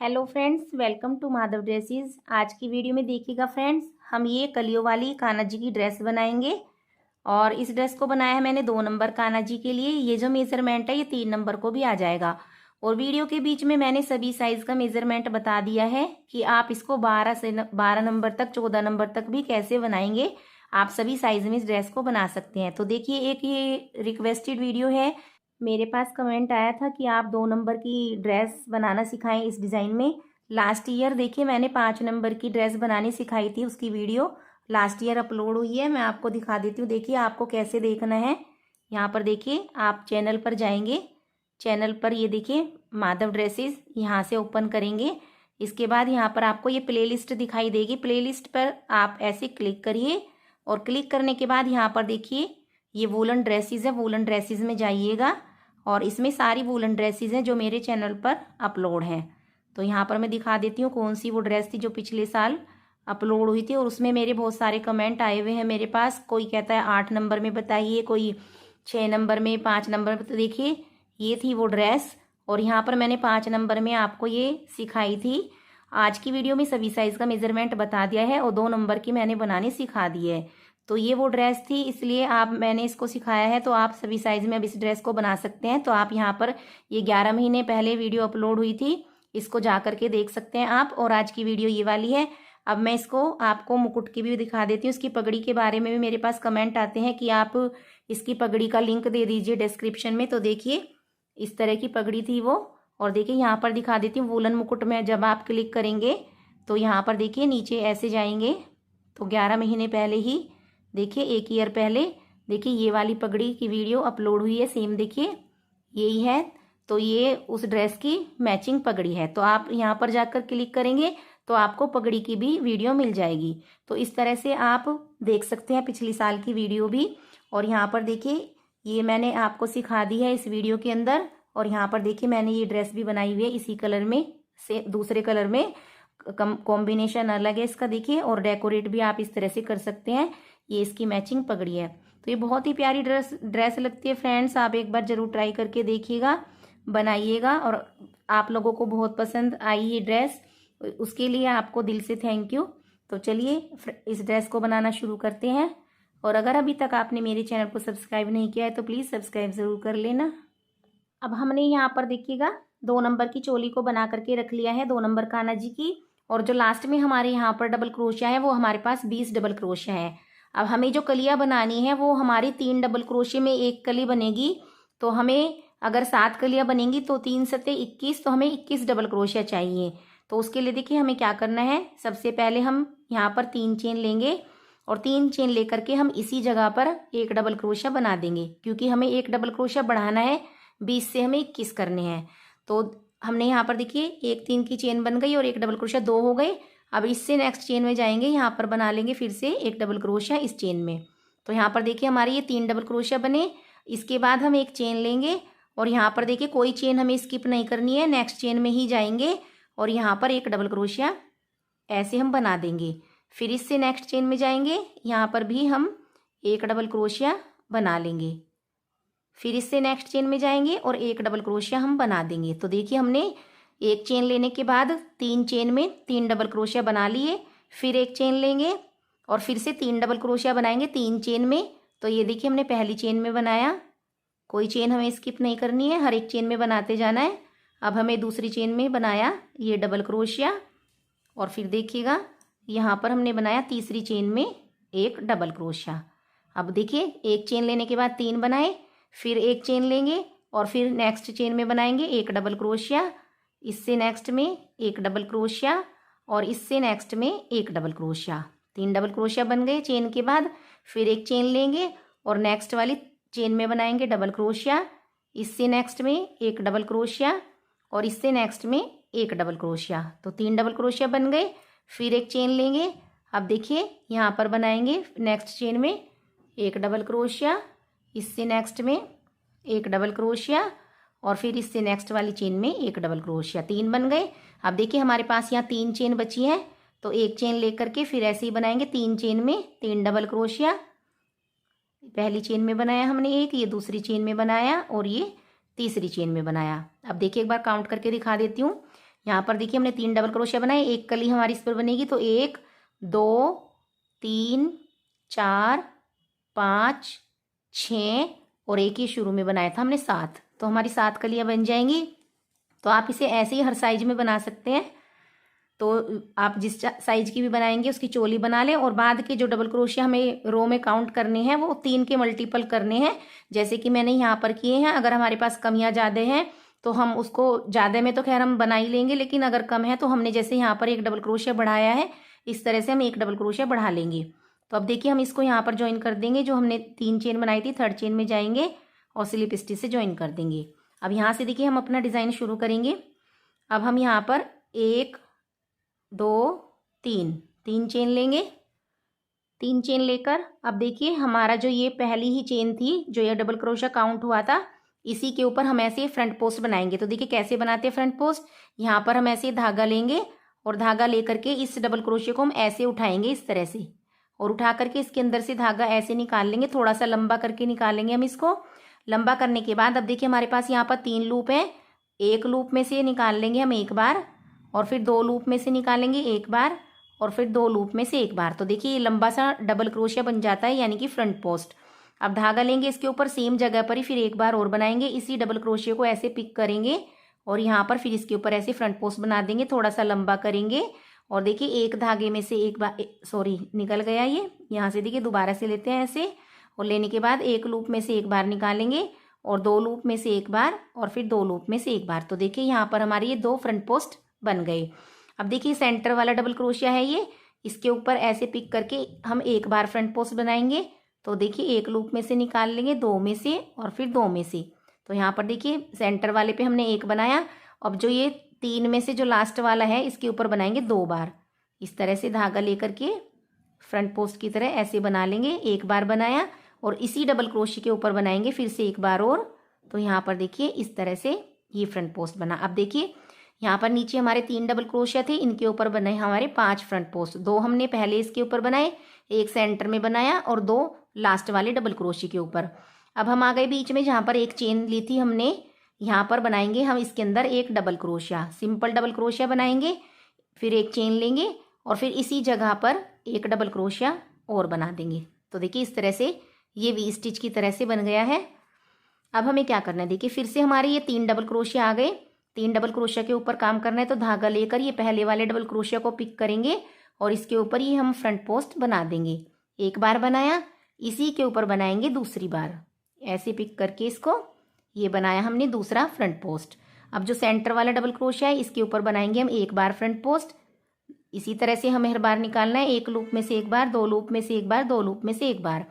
Hello friends, welcome to Madhav dresses. आज की video में देखिएगा फ्रेंड्स, हम ये कलियों वाली कान्हा जी की ड्रेस बनाएंगे। और इस ड्रेस को बनाया है मैंने 2 नंबर कान्हा जी के लिए। ये जो मेजरमेंट है ये 3 नंबर को भी आ जाएगा। और वीडियो के बीच में मैंने सभी साइज का मेजरमेंट बता दिया है कि आप इसको 12 नंबर तक 14 नंबर तक भी कैसे बनाएंगे। आप सभी साइज में इस ड्रेस को बना सकते हैं। तो देखिए, एक ये रिक्वेस्टेड वीडियो है। मेरे पास कमेंट आया था कि आप 2 नंबर की ड्रेस बनाना सिखाएं इस डिज़ाइन में। लास्ट ईयर देखिए मैंने 5 नंबर की ड्रेस बनानी सिखाई थी, उसकी वीडियो लास्ट ईयर अपलोड हुई है। मैं आपको दिखा देती हूँ। देखिए आपको कैसे देखना है। यहाँ पर देखिए, आप चैनल पर जाएंगे। चैनल पर ये देखिए माधव ड्रेसेस, यहाँ से ओपन करेंगे। इसके बाद यहाँ पर आपको ये प्लेलिस्ट दिखाई देगी। प्लेलिस्ट पर आप ऐसे क्लिक करिए और क्लिक करने के बाद यहाँ पर देखिए ये वूलन ड्रेसेस है। वूलन ड्रेसेस में जाइएगा और इसमें सारी वूलन ड्रेसेस हैं जो मेरे चैनल पर अपलोड हैं। तो यहाँ पर मैं दिखा देती हूँ कौन सी वो ड्रेस थी जो पिछले साल अपलोड हुई थी। और उसमें मेरे बहुत सारे कमेंट आए हुए हैं मेरे पास। कोई कहता है 8 नंबर में बताइए, कोई 6 नंबर में, 5 नंबर में। तो देखिए ये थी वो ड्रेस और यहाँ पर मैंने 5 नंबर में आपको ये सिखाई थी। आज की वीडियो में सभी साइज़ का मेजरमेंट बता दिया है और 2 नंबर की मैंने बनानी सिखा दी है। तो ये वो ड्रेस थी, इसलिए मैंने इसको सिखाया है। तो आप सभी साइज़ में अब इस ड्रेस को बना सकते हैं। तो आप यहाँ पर ये 11 महीने पहले वीडियो अपलोड हुई थी, इसको जा करके देख सकते हैं आप। और आज की वीडियो ये वाली है। अब मैं इसको आपको मुकुट की भी दिखा देती हूँ। इसकी पगड़ी के बारे में भी मेरे पास कमेंट आते हैं कि आप इसकी पगड़ी का लिंक दे दीजिए डिस्क्रिप्शन में। तो देखिए इस तरह की पगड़ी थी वो। और देखिए यहाँ पर दिखा देती हूँ वूलन मुकुट में जब आप क्लिक करेंगे तो यहाँ पर देखिए नीचे ऐसे जाएंगे तो 11 महीने पहले ही, देखिए 1 ईयर पहले, देखिए ये वाली पगड़ी की वीडियो अपलोड हुई है। सेम देखिए यही है। तो ये उस ड्रेस की मैचिंग पगड़ी है। तो आप यहाँ पर जाकर क्लिक करेंगे तो आपको पगड़ी की भी वीडियो मिल जाएगी। तो इस तरह से आप देख सकते हैं पिछली साल की वीडियो भी। और यहाँ पर देखिए ये मैंने आपको सिखा दी है इस वीडियो के अंदर। और यहाँ पर देखिए मैंने ये ड्रेस भी बनाई हुई है इसी कलर में, से दूसरे कलर में। कॉम्बिनेशन अलग है इसका देखिए। और डेकोरेट भी आप इस तरह से कर सकते हैं। ये इसकी मैचिंग पगड़ी है। तो ये बहुत ही प्यारी ड्रेस लगती है फ्रेंड्स। आप एक बार जरूर ट्राई करके देखिएगा, बनाइएगा। और आप लोगों को बहुत पसंद आई ये ड्रेस, उसके लिए आपको दिल से थैंक यू। तो चलिए इस ड्रेस को बनाना शुरू करते हैं। और अगर अभी तक आपने मेरे चैनल को सब्सक्राइब नहीं किया है तो प्लीज़ सब्सक्राइब ज़रूर कर लेना। अब हमने यहाँ पर देखिएगा 2 नंबर की चोली को बना करके रख लिया है, 2 नंबर कान्हा जी की। और जो लास्ट में हमारे यहाँ पर डबल क्रोशिया है वो हमारे पास 20 डबल क्रोशिया है। अब हमें जो कलियाँ बनानी है वो हमारी 3 डबल क्रोशिया में 1 कली बनेगी। तो हमें अगर 7 कलियाँ बनेंगी तो 3 सत्ते 21, तो हमें 21 डबल क्रोशिया चाहिए। तो उसके लिए देखिए हमें क्या करना है। सबसे पहले हम यहाँ पर 3 चेन लेंगे और 3 चेन लेकर के हम इसी जगह पर 1 डबल क्रोशिया बना देंगे, क्योंकि हमें 1 डबल क्रोशिया बढ़ाना है। 20 से हमें 21 करने हैं। तो हमने यहाँ पर देखिए 1 3 की चेन बन गई और 1 डबल क्रोशिया 2 हो गए। अब इससे नेक्स्ट चेन में जाएंगे, यहाँ पर बना लेंगे फिर से 1 डबल क्रोशिया इस चेन में। तो यहाँ पर देखिए हमारे ये 3 डबल क्रोशिया बने। इसके बाद हम 1 चेन लेंगे और यहाँ पर देखिए कोई चेन हमें स्किप नहीं करनी है, नेक्स्ट चेन में ही जाएंगे और यहाँ पर 1 डबल क्रोशिया ऐसे हम बना देंगे। फिर इससे नेक्स्ट चेन में जाएंगे, यहाँ पर भी हम 1 डबल क्रोशिया बना लेंगे। फिर इससे नेक्स्ट चेन में जाएंगे और 1 डबल क्रोशिया हम बना देंगे। तो देखिए हमने 1 चेन लेने के बाद 3 चेन में 3 डबल क्रोशिया बना लिए। फिर 1 चेन लेंगे और फिर से 3 डबल क्रोशिया बनाएंगे 3 चेन में। तो ये देखिए हमने पहली चेन में बनाया, कोई चेन हमें स्किप नहीं करनी है, हर एक चेन में बनाते जाना है। अब हमें दूसरी चेन में बनाया ये डबल क्रोशिया और फिर देखिएगा यहाँ पर हमने बनाया तीसरी चेन में 1 डबल क्रोशिया। अब देखिए 1 चेन लेने के बाद 3 बनाए, फिर 1 चेन लेंगे और फिर नेक्स्ट चेन में बनाएंगे 1 डबल क्रोशिया, इससे नेक्स्ट में 1 डबल क्रोशिया और इससे नेक्स्ट में 1 डबल क्रोशिया। 3 डबल क्रोशिया बन गए चेन के बाद। फिर 1 चेन लेंगे और नेक्स्ट वाली चेन में बनाएंगे डबल क्रोशिया, इससे नेक्स्ट में 1 डबल क्रोशिया और इससे नेक्स्ट में 1 डबल क्रोशिया। तो 3 डबल क्रोशिया बन गए। फिर 1 चेन लेंगे। अब देखिए यहाँ पर बनाएंगे नेक्स्ट चेन में 1 डबल क्रोशिया, इससे नेक्स्ट में 1 डबल क्रोशिया और फिर इससे नेक्स्ट वाली चेन में 1 डबल क्रोशिया। 3 बन गए। अब देखिए हमारे पास यहाँ 3 चेन बची है, तो 1 चेन लेकर के फिर ऐसे ही बनाएंगे 3 चेन में 3 डबल क्रोशिया। पहली चेन में बनाया हमने 1, ये दूसरी चेन में बनाया और ये तीसरी चेन में बनाया। अब देखिए एक बार काउंट करके दिखा देती हूँ। यहाँ पर देखिए हमने 3 डबल क्रोशिया बनाए, एक कली हमारी इस पर बनेगी। तो 1 2 3 4 5 6 और एक ही शुरू में बनाया था हमने 7, तो हमारी 7 कलियां बन जाएंगी। तो आप इसे ऐसे ही हर साइज में बना सकते हैं। तो आप जिस साइज की भी बनाएंगे उसकी चोली बना लें, और बाद के जो डबल क्रोशिया हमें रो में काउंट करने हैं वो 3 के मल्टीपल करने हैं, जैसे कि मैंने यहाँ पर किए हैं। अगर हमारे पास कमियाँ ज़्यादा हैं तो हम उसको ज़्यादा में तो खैर हम बना ही लेंगे, लेकिन अगर कम है तो हमने जैसे यहाँ पर एक डबल क्रोशिया बढ़ाया है, इस तरह से हम एक डबल क्रोशिया बढ़ा लेंगे। तो अब देखिए हम इसको यहाँ पर ज्वाइन कर देंगे। जो हमने 3 चेन बनाई थी, 3rd चेन में जाएंगे और स्लिप स्टिच से ज्वाइन कर देंगे। अब यहाँ से देखिए हम अपना डिज़ाइन शुरू करेंगे। अब हम यहाँ पर 1 2 3 चेन लेंगे। 3 चेन लेकर अब देखिए हमारा जो ये पहली ही चेन थी, जो ये डबल क्रोशिया काउंट हुआ था, इसी के ऊपर हम ऐसे फ्रंट पोस्ट बनाएंगे। तो देखिए कैसे बनाते हैं फ्रंट पोस्ट। यहाँ पर हम ऐसे धागा लेंगे और धागा लेकर के इस डबल क्रोशिया को हम ऐसे उठाएंगे इस तरह से, और उठा करके इसके अंदर से धागा ऐसे निकाल लेंगे, थोड़ा सा लंबा करके निकालेंगे हम इसको। लंबा करने के बाद अब देखिए हमारे पास यहाँ पर 3 लूप हैं। एक लूप में से निकाल लेंगे हम एक बार, और फिर 2 लूप में से निकालेंगे एक बार, और फिर 2 लूप में से एक बार। तो देखिए ये लंबा सा डबल क्रोशिया बन जाता है, यानी कि फ्रंट पोस्ट। अब धागा लेंगे इसके ऊपर सेम जगह पर ही फिर एक बार और बनाएंगे। इसी डबल क्रोशिया को ऐसे पिक करेंगे और यहाँ पर फिर इसके ऊपर ऐसे फ्रंट पोस्ट बना देंगे, थोड़ा सा लंबा करेंगे। और देखिए एक धागे में से एक बार, सॉरी निकल गया ये, यहाँ से देखिए दोबारा से लेते हैं ऐसे, और लेने के बाद एक लूप में से एक बार निकालेंगे, और 2 लूप में से एक बार, और फिर 2 लूप में से एक बार। तो देखिए यहाँ पर हमारे ये 2 फ्रंट पोस्ट बन गए। अब देखिए सेंटर वाला डबल क्रोशिया है ये, इसके ऊपर ऐसे पिक करके हम एक बार फ्रंट पोस्ट बनाएंगे। तो देखिए एक लूप में से निकाल लेंगे, 2 में से और फिर 2 में से। तो यहाँ पर देखिए सेंटर वाले पे हमने एक बनाया। अब जो ये 3 में से जो लास्ट वाला है इसके ऊपर बनाएंगे 2 बार। इस तरह से धागा लेकर के फ्रंट पोस्ट की तरह ऐसे बना लेंगे। एक बार बनाया और इसी डबल क्रोशिया के ऊपर बनाएंगे फिर से एक बार और। तो यहाँ पर देखिए इस तरह से ये फ्रंट पोस्ट बना। अब देखिए यहाँ पर नीचे हमारे 3 डबल क्रोशिया थे, इनके ऊपर बने हमारे 5 फ्रंट पोस्ट। 2 हमने पहले इसके ऊपर बनाए, एक सेंटर में बनाया और 2 लास्ट वाले डबल क्रोशिया के ऊपर। अब हम आ गए बीच में, जहाँ पर एक चेन ली थी हमने, यहाँ पर बनाएंगे हम इसके अंदर एक double crochet, simple double crochet बनाएंगे। फिर एक चेन लेंगे और फिर इसी जगह पर एक डबल क्रोशिया और बना देंगे। तो देखिए इस तरह से ये वी स्टिच की तरह से बन गया है। अब हमें क्या करना है, देखिए फिर से हमारे ये 3 डबल क्रोशिया आ गए। 3 डबल क्रोशिया के ऊपर काम करना है, तो धागा लेकर ये पहले वाले डबल क्रोशिया को पिक करेंगे और इसके ऊपर ये हम फ्रंट पोस्ट बना देंगे। एक बार बनाया, इसी के ऊपर बनाएंगे दूसरी बार, ऐसे पिक करके इसको ये बनाया हमने दूसरा फ्रंट पोस्ट। अब जो सेंटर वाला डबल क्रोशिया है इसके ऊपर बनाएंगे हम एक बार फ्रंट पोस्ट। इसी तरह से हमें हर बार निकालना है, एक लूप में से एक बार, 2 लूप में से एक बार, 2 लूप में से एक बार।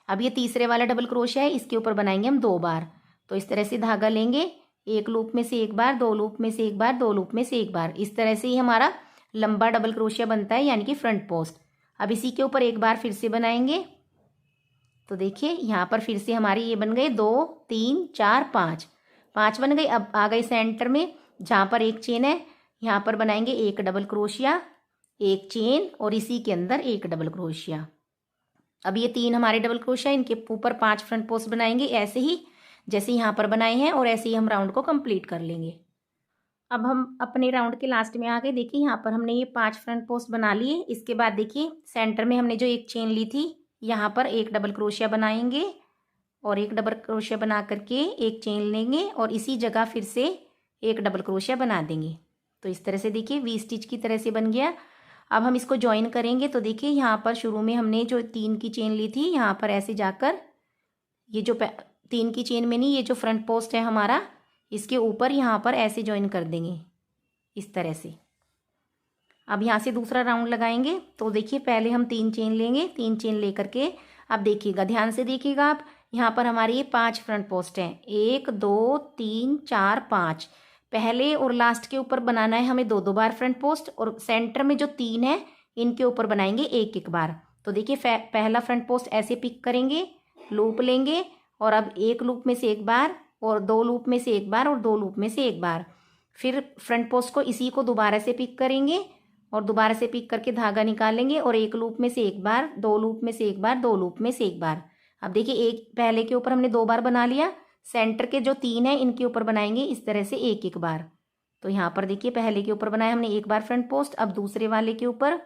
अब ये तीसरे वाला डबल क्रोशिया है, इसके ऊपर बनाएंगे हम 2 बार। तो इस तरह से धागा लेंगे, एक लूप में से एक बार, 2 लूप में से एक बार, 2 लूप में से एक बार। इस तरह से ही हमारा लंबा डबल क्रोशिया बनता है, यानी कि फ्रंट पोस्ट। अब इसी के ऊपर एक बार फिर से बनाएंगे। तो देखिए यहाँ पर फिर से हमारे ये बन गए 2 3 4 5 बन गए। अब आ गए सेंटर में, जहाँ पर एक चेन है, यहाँ पर बनाएंगे एक डबल क्रोशिया, एक चेन और इसी के अंदर एक डबल क्रोशिया। अब ये 3 हमारे डबल क्रोशिया, इनके ऊपर 5 फ्रंट पोस्ट बनाएंगे, ऐसे ही जैसे यहाँ पर बनाए हैं, और ऐसे ही हम राउंड को कंप्लीट कर लेंगे। अब हम अपने राउंड के लास्ट में आ गए। देखिए यहाँ पर हमने ये 5 फ्रंट पोस्ट बना लिए। इसके बाद देखिए सेंटर में हमने जो एक चेन ली थी, यहाँ पर एक डबल क्रोशिया बनाएंगे और एक डबल क्रोशिया बना करके एक चेन लेंगे और इसी जगह फिर से एक डबल क्रोशिया बना देंगे। तो इस तरह से देखिए वी स्टिच की तरह से बन गया। अब हम इसको ज्वाइन करेंगे। तो देखिए यहाँ पर शुरू में हमने जो 3 की चेन ली थी, यहाँ पर ऐसे जाकर ये जो 3 की चेन में नहीं, ये जो फ्रंट पोस्ट है हमारा, इसके ऊपर यहाँ पर ऐसे ज्वाइन कर देंगे इस तरह से। अब यहाँ से दूसरा राउंड लगाएंगे। तो देखिए पहले हम 3 चेन लेंगे, 3 चेन लेकर के अब देखिएगा, ध्यान से देखिएगा आप, यहाँ पर हमारी ये 5 फ्रंट पोस्ट हैं, 1 2 3 4 5। पहले और लास्ट के ऊपर बनाना है हमें 2 बार फ्रंट पोस्ट, और सेंटर में जो 3 है इनके ऊपर बनाएंगे एक बार। तो देखिए पहला फ्रंट पोस्ट ऐसे पिक करेंगे, लूप लेंगे और अब एक लूप में से एक बार और 2 लूप में से एक बार और 2 लूप में से एक बार। फिर फ्रंट पोस्ट को इसी को दोबारा से पिक करेंगे और दोबारा से पिक करके धागा निकालेंगे और एक लूप में से एक बार, 2 लूप में से एक बार, 2 लूप में से एक बार। अब देखिए एक पहले के ऊपर हमने 2 बार बना लिया, सेंटर के जो 3 है इनके ऊपर बनाएंगे इस तरह से एक बार। तो यहाँ पर देखिए पहले के ऊपर बनाया हमने एक बार फ्रंट पोस्ट, अब दूसरे वाले के ऊपर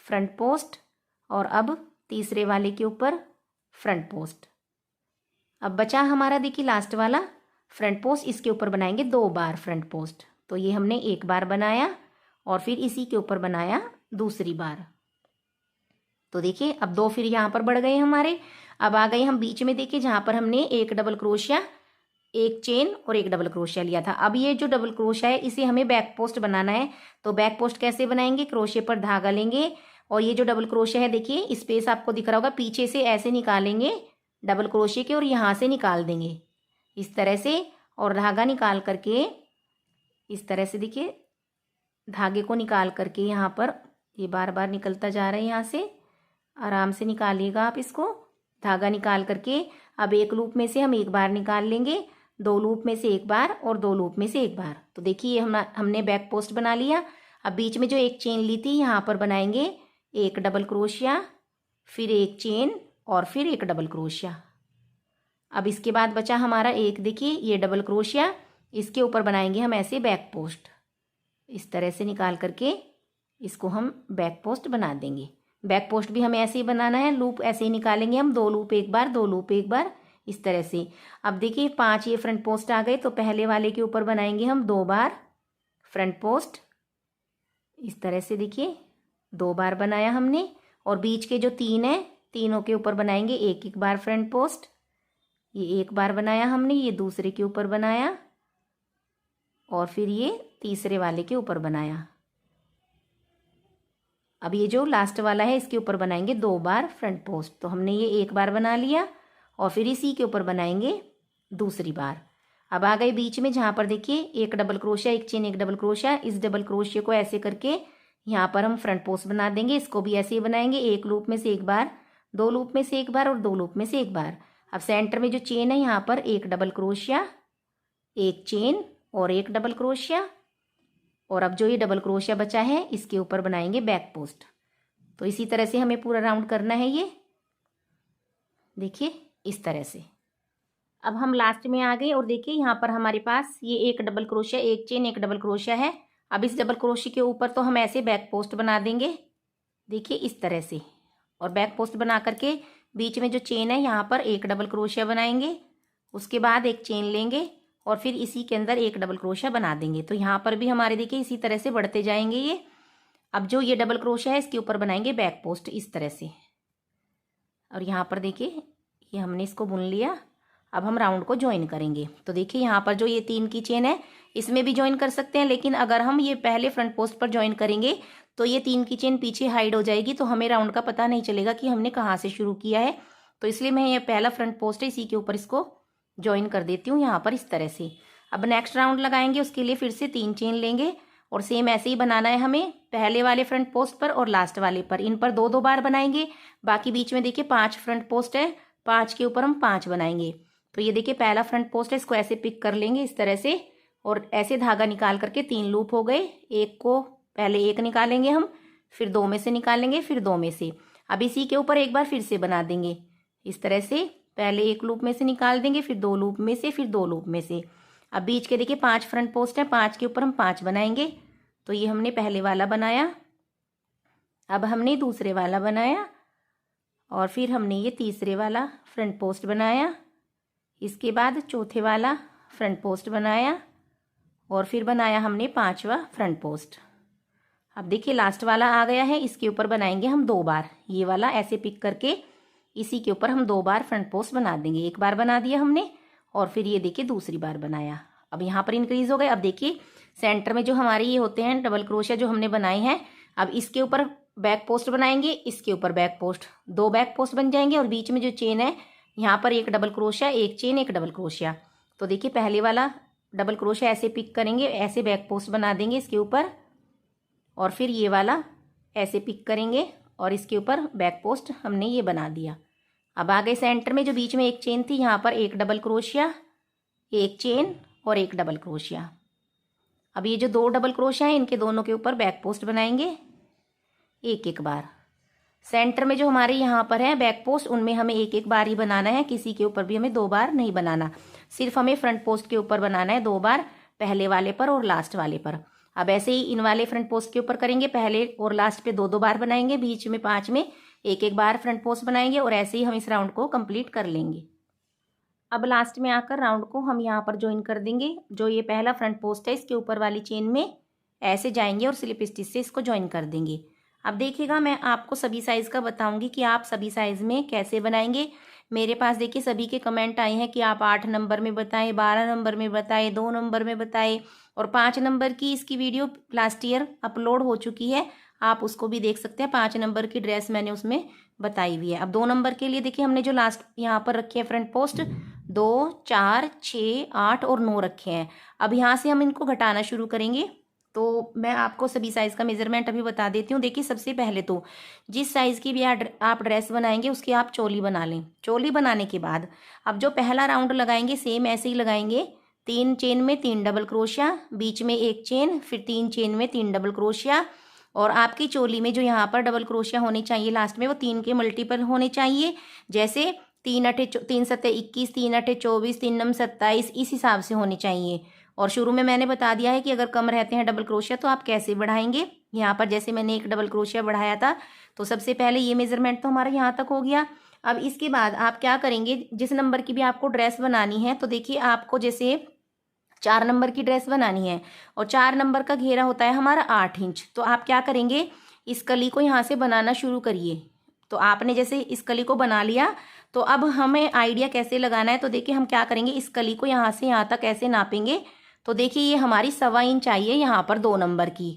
फ्रंट पोस्ट और अब तीसरे वाले के ऊपर फ्रंट पोस्ट। अब बचा हमारा देखिए लास्ट वाला फ्रंट पोस्ट, इसके ऊपर बनाएंगे 2 बार फ्रंट पोस्ट। तो ये हमने एक बार बनाया और फिर इसी के ऊपर बनाया दूसरी बार। तो देखिए अब 2 फिर यहाँ पर बढ़ गए हमारे। अब आ गए हम बीच में, देखिए जहाँ पर हमने एक डबल क्रोशिया, एक चेन और एक डबल क्रोशिया लिया था। अब ये जो डबल क्रोशिया है इसे हमें बैक पोस्ट बनाना है। तो बैक पोस्ट कैसे बनाएंगे, क्रोशिया पर धागा लेंगे और ये जो डबल क्रोशिया है देखिए स्पेस आपको दिख रहा होगा, पीछे से ऐसे निकालेंगे डबल क्रोशिया के और यहाँ से निकाल देंगे इस तरह से, और धागा निकाल करके इस तरह से देखिए धागे को निकाल करके यहाँ पर ये बार बार निकलता जा रहा है, यहाँ से आराम से निकालिएगा आप इसको। धागा निकाल करके अब एक लूप में से हम एक बार निकाल लेंगे, 2 लूप में से एक बार और 2 लूप में से एक बार। तो देखिए हमने बैक पोस्ट बना लिया। अब बीच में जो एक चेन ली थी यहाँ पर बनाएंगे एक डबल क्रोशिया, फिर एक चेन और फिर एक डबल क्रोशिया। अब इसके बाद बचा हमारा एक, देखिए ये डबल क्रोशिया, इसके ऊपर बनाएंगे हम ऐसे बैक पोस्ट, इस तरह से निकाल करके इसको हम बैक पोस्ट बना देंगे। बैक पोस्ट भी हमें ऐसे ही बनाना है, लूप ऐसे ही निकालेंगे हम, 2 लूप एक बार, 2 लूप एक बार, इस तरह से। अब देखिए 5 ये फ्रंट पोस्ट आ गए, तो पहले वाले के ऊपर बनाएंगे हम 2 बार फ्रंट पोस्ट, इस तरह से देखिए 2 बार बनाया हमने। और बीच के जो 3 है, तीनों के ऊपर बनाएंगे एक एक बार फ्रंट पोस्ट। ये एक बार बनाया हमने, ये दूसरे के ऊपर बनाया और फिर ये तीसरे वाले के ऊपर बनाया। अब ये जो लास्ट वाला है इसके ऊपर बनाएंगे 2 बार फ्रंट पोस्ट। तो हमने ये एक बार बना लिया और फिर इसी के ऊपर बनाएंगे दूसरी बार। अब आ गए बीच में, जहाँ पर देखिए एक डबल क्रोशिया, एक चेन, एक डबल क्रोशिया। इस डबल क्रोशिया को ऐसे करके यहाँ पर हम फ्रंट पोस्ट बना देंगे। इसको भी ऐसे ही बनाएंगे, एक लूप में से एक बार, 2 लूप में से एक बार और 2 लूप में से एक बार। अब सेंटर में जो चेन है यहाँ पर एक डबल क्रोशिया, एक चेन और एक डबल क्रोशिया। और अब जो ये डबल क्रोशिया बचा है इसके ऊपर बनाएंगे बैक पोस्ट। तो इसी तरह से हमें पूरा राउंड करना है, ये देखिए इस तरह से। अब हम लास्ट में आ गए और देखिए यहाँ पर हमारे पास ये एक डबल क्रोशिया, एक चेन, एक डबल क्रोशिया है। अब इस डबल क्रोशिया के ऊपर तो हम ऐसे बैक पोस्ट बना देंगे, देखिए इस तरह से। और बैक पोस्ट बना करके बीच में जो चेन है यहाँ पर एक डबल क्रोशिया बनाएंगे, उसके बाद एक चेन लेंगे और फिर इसी के अंदर एक डबल क्रोशिया बना देंगे। तो यहाँ पर भी हमारे देखिए इसी तरह से बढ़ते जाएंगे ये। अब जो ये डबल क्रोशिया है इसके ऊपर बनाएंगे बैक पोस्ट इस तरह से। और यहाँ पर देखिए ये हमने इसको बुन लिया। अब हम राउंड को ज्वाइन करेंगे। तो देखिए यहाँ पर जो ये 3 की चेन है इसमें भी ज्वाइन कर सकते हैं, लेकिन अगर हम ये पहले फ्रंट पोस्ट पर ज्वाइन करेंगे तो ये 3 की चेन पीछे हाइड हो जाएगी, तो हमें राउंड का पता नहीं चलेगा कि हमने कहाँ से शुरू किया है। तो इसलिए मैं ये पहला फ्रंट पोस्ट है इसी के ऊपर इसको ज्वाइन कर देती हूँ यहाँ पर इस तरह से। अब नेक्स्ट राउंड लगाएंगे, उसके लिए फिर से 3 चेन लेंगे और सेम ऐसे ही बनाना है हमें, पहले वाले फ्रंट पोस्ट पर और लास्ट वाले पर। इन पर 2-2 बार बनाएंगे। बाकी बीच में देखिए 5 फ्रंट पोस्ट है, 5 के ऊपर हम 5 बनाएंगे। तो ये देखिए पहला फ्रंट पोस्ट है, इसको ऐसे पिक कर लेंगे इस तरह से और ऐसे धागा निकाल करके 3 लूप हो गए। एक को पहले एक निकालेंगे हम, फिर 2 में से निकालेंगे, फिर 2 में से। अब इसी के ऊपर एक बार फिर से बना देंगे इस तरह से, पहले एक लूप में से निकाल देंगे, फिर 2 लूप में से, फिर 2 लूप में से। अब बीच के देखिए 5 फ्रंट पोस्ट है, 5 के ऊपर हम 5 बनाएंगे। तो ये हमने पहले वाला बनाया, अब हमने दूसरे वाला बनाया और फिर हमने ये तीसरे वाला फ्रंट पोस्ट बनाया। इसके बाद चौथे वाला फ्रंट पोस्ट बनाया और फिर बनाया हमने 5वां फ्रंट पोस्ट। अब देखिए लास्ट वाला आ गया है, इसके ऊपर बनाएंगे हम 2 बार। ये वाला ऐसे पिक करके इसी के ऊपर हम 2 बार फ्रंट पोस्ट बना देंगे। एक बार बना दिया हमने और फिर ये देखिए दूसरी बार बनाया। अब यहाँ पर इंक्रीज हो गए। अब देखिए सेंटर में जो हमारे ये होते हैं डबल क्रोशिया जो हमने बनाए हैं, अब इसके ऊपर बैक पोस्ट बनाएंगे, इसके ऊपर बैक पोस्ट, 2 बैक पोस्ट बन जाएंगे। और बीच में जो चेन है यहाँ पर एक डबल क्रोशिया, एक चेन, एक डबल क्रोशिया। तो देखिए पहले वाला डबल क्रोशिया ऐसे पिक करेंगे, ऐसे बैक पोस्ट बना देंगे इसके ऊपर और फिर ये वाला ऐसे पिक करेंगे और इसके ऊपर बैक पोस्ट हमने ये बना दिया। अब आगे सेंटर में जो बीच में एक चेन थी, यहाँ पर एक डबल क्रोशिया, एक चेन और एक डबल क्रोशिया। अब ये जो 2 डबल क्रोशिया हैं इनके दोनों के ऊपर बैक पोस्ट बनाएंगे एक एक बार। सेंटर में जो हमारे यहाँ पर है बैक पोस्ट, उनमें हमें एक एक बार ही बनाना है, किसी के ऊपर भी हमें 2 बार नहीं बनाना। सिर्फ हमें फ्रंट पोस्ट के ऊपर बनाना है 2 बार, पहले वाले पर और लास्ट वाले पर। अब ऐसे ही इन वाले फ्रंट पोस्ट के ऊपर करेंगे, पहले और लास्ट पे 2 2 बार बनाएंगे, बीच में 5 में 1 1 बार फ्रंट पोस्ट बनाएंगे और ऐसे ही हम इस राउंड को कंप्लीट कर लेंगे। अब लास्ट में आकर राउंड को हम यहाँ पर ज्वाइन कर देंगे। जो ये पहला फ्रंट पोस्ट है इसके ऊपर वाली चेन में ऐसे जाएंगे और स्लिप स्टिच से इसको ज्वाइन कर देंगे। अब देखिएगा मैं आपको सभी साइज़ का बताऊंगी कि आप सभी साइज़ में कैसे बनाएंगे। मेरे पास देखिए सभी के कमेंट आए हैं कि आप 8 नंबर में बताएं, 12 नंबर में बताएं, 2 नंबर में बताएं और 5 नंबर की इसकी वीडियो लास्ट ईयर अपलोड हो चुकी है, आप उसको भी देख सकते हैं। 5 नंबर की ड्रेस मैंने उसमें बताई हुई है। अब 2 नंबर के लिए देखिए हमने जो लास्ट यहाँ पर रखे हैं फ्रंट पोस्ट 2 4 6 8 और 9 रखे हैं। अब यहाँ से हम इनको घटाना शुरू करेंगे। तो मैं आपको सभी साइज़ का मेजरमेंट अभी बता देती हूँ। देखिए सबसे पहले तो जिस साइज़ की भी आप ड्रेस बनाएंगे उसकी आप चोली बना लें। चोली बनाने के बाद अब जो पहला राउंड लगाएंगे सेम ऐसे ही लगाएंगे। 3 चेन में 3 डबल क्रोशिया, बीच में 1 चेन, फिर 3 चेन में 3 डबल क्रोशिया और आपकी चोली में जो यहाँ पर डबल क्रोशिया होने चाहिए लास्ट में वो 3 के मल्टीपल होने चाहिए। जैसे 3 8 3 7 21, 3 8 24, 3 9 27 इस हिसाब से होने चाहिए। और शुरू में मैंने बता दिया है कि अगर कम रहते हैं डबल क्रोशिया तो आप कैसे बढ़ाएंगे। यहाँ पर जैसे मैंने 1 डबल क्रोशिया बढ़ाया था तो सबसे पहले ये मेजरमेंट तो हमारा यहाँ तक हो गया। अब इसके बाद आप क्या करेंगे, जिस नंबर की भी आपको ड्रेस बनानी है तो देखिए आपको जैसे 4 नंबर की ड्रेस बनानी है और 4 नंबर का घेरा होता है हमारा 8 इंच। तो आप क्या करेंगे, इस कली को यहाँ से बनाना शुरू करिए। तो आपने जैसे इस कली को बना लिया तो अब हमें आइडिया कैसे लगाना है। तो देखिए हम क्या करेंगे, इस कली को यहाँ से यहाँ तक ऐसे नापेंगे। तो देखिए ये हमारी 1.25 इंच चाहिए यहाँ पर 2 नंबर की।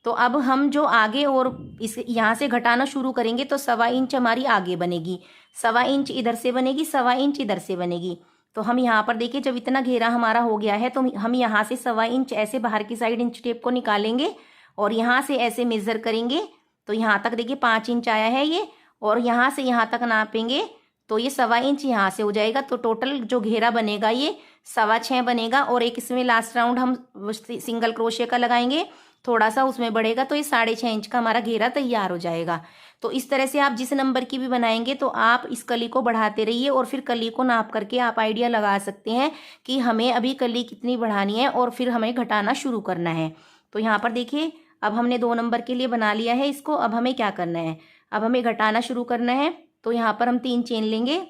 तो अब हम जो आगे और इस यहाँ से घटाना शुरू करेंगे तो 1.25 इंच हमारी आगे बनेगी, 1.25 इंच इधर से बनेगी, 1.25 इंच इधर से बनेगी। तो हम यहाँ पर देखिए जब इतना घेरा हमारा हो गया है तो हम यहाँ से 1.25 इंच ऐसे बाहर की साइड इंच टेप को निकालेंगे और यहाँ से ऐसे मेज़र करेंगे। तो यहाँ तक देखिए 5 इंच आया है ये, और यहाँ से यहाँ तक नापेंगे तो ये 1.25 इंच यहाँ से हो जाएगा। तो टोटल जो घेरा बनेगा ये 6.25 बनेगा। और एक इसमें लास्ट राउंड हम सिंगल क्रोशिया का लगाएंगे, थोड़ा सा उसमें बढ़ेगा तो ये 6.5 इंच का हमारा घेरा तैयार हो जाएगा। तो इस तरह से आप जिस नंबर की भी बनाएंगे तो आप इस कली को बढ़ाते रहिए और फिर कली को नाप करके आप आइडिया लगा सकते हैं कि हमें अभी कली कितनी बढ़ानी है और फिर हमें घटाना शुरू करना है। तो यहाँ पर देखिए अब हमने 2 नंबर के लिए बना लिया है इसको। अब हमें क्या करना है, अब हमें घटाना शुरू करना है। तो यहाँ पर हम 3 चेन लेंगे